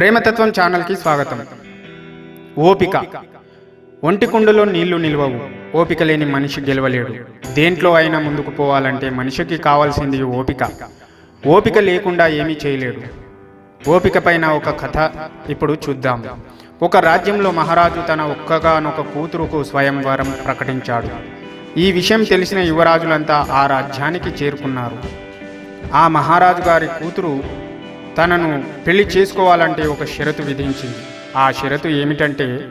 ప్రేమతత్వం ఛానల్కి స్వాగతం. ఓపిక. ఒంటి కుండలో నీళ్లు నిల్వవు. ఓపిక లేని మనిషి గెలవలేడు. దేంట్లో అయినా ముందుకు పోవాలంటే మనిషికి కావాల్సింది ఓపిక. ఓపిక లేకుండా ఏమీ చేయలేడు. ఓపిక పైన ఒక కథ ఇప్పుడు చూద్దాం. ఒక రాజ్యంలో మహారాజు తన ఒక్కగానొక కూతురుకు స్వయంవరం ప్రకటించాడు. ఈ విషయం తెలిసిన యువరాజులంతా ఆ రాజ్యానికి చేరుకున్నారు. ఆ మహారాజు గారి కూతురు తనను పెళ్లి చేసుకోవాలంటే ఒక షరతు విధించింది. ఆ షరతు ఏమిటంటే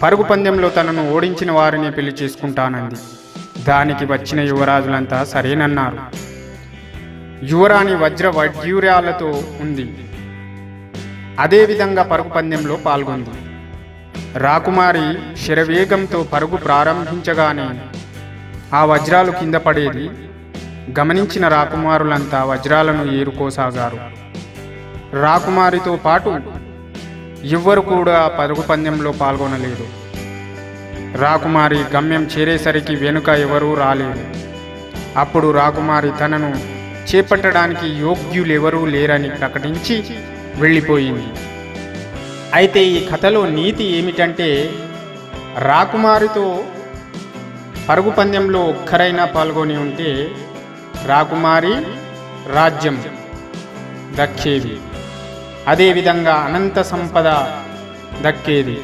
పరుగు పందెంలో తనను ఓడించిన వారిని పెళ్లి చేసుకుంటానంది. దానికి వచ్చిన యువరాజులంతా సరేనన్నారు. యువరాణి వజ్ర వైడ్యూర్యాలతో ఉంది. అదేవిధంగా పరుగు పందెంలో పాల్గొంది. రాకుమారి శరవేగంతో పరుగు ప్రారంభించగానే ఆ వజ్రాలు కింద పడేది గమనించిన రాకుమారులంతా వజ్రాలను ఏరుకోసాగారు. రాకుమారితో పాటు ఎవ్వరు కూడా పరుగు పందెంలో పాల్గొనలేదు. రాకుమారి గమ్యం చేరేసరికి వెనుక ఎవరూ రాలేదు. అప్పుడు రాకుమారి తనను చేపట్టడానికి యోగ్యులెవరూ లేరని ప్రకటించి వెళ్ళిపోయింది. అయితే ఈ కథలో నీతి ఏమిటంటే, రాకుమారితో పరుగు పందెంలో ఒక్కరైనా పాల్గొని ఉంటే రాకుమారి రాజ్యం దక్కేది. అదేవిధంగా అనంత సంపద దక్కేది.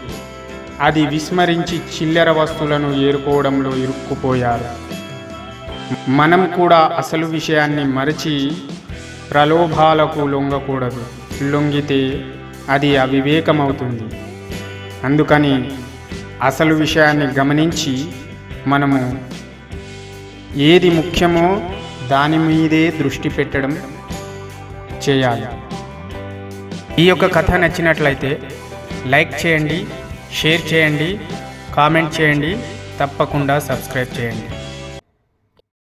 అది విస్మరించి చిల్లర వస్తువులను ఏరుకోవడంలో ఇరుక్కుపోయారు. మనం కూడా అసలు విషయాన్ని మరచి ప్రలోభాలకు లొంగకూడదు. లొంగితే అది అవివేకమవుతుంది. అందుకని అసలు విషయాన్ని గమనించి మనము ఏది ముఖ్యమో దాని మీదే దృష్టి పెట్టడం చేయాలి. ఈ యొక్క కథ నచ్చినట్లయితే లైక్ చేయండి, షేర్ చేయండి, కామెంట్ చేయండి, తప్పకుండా సబ్స్క్రైబ్ చేయండి.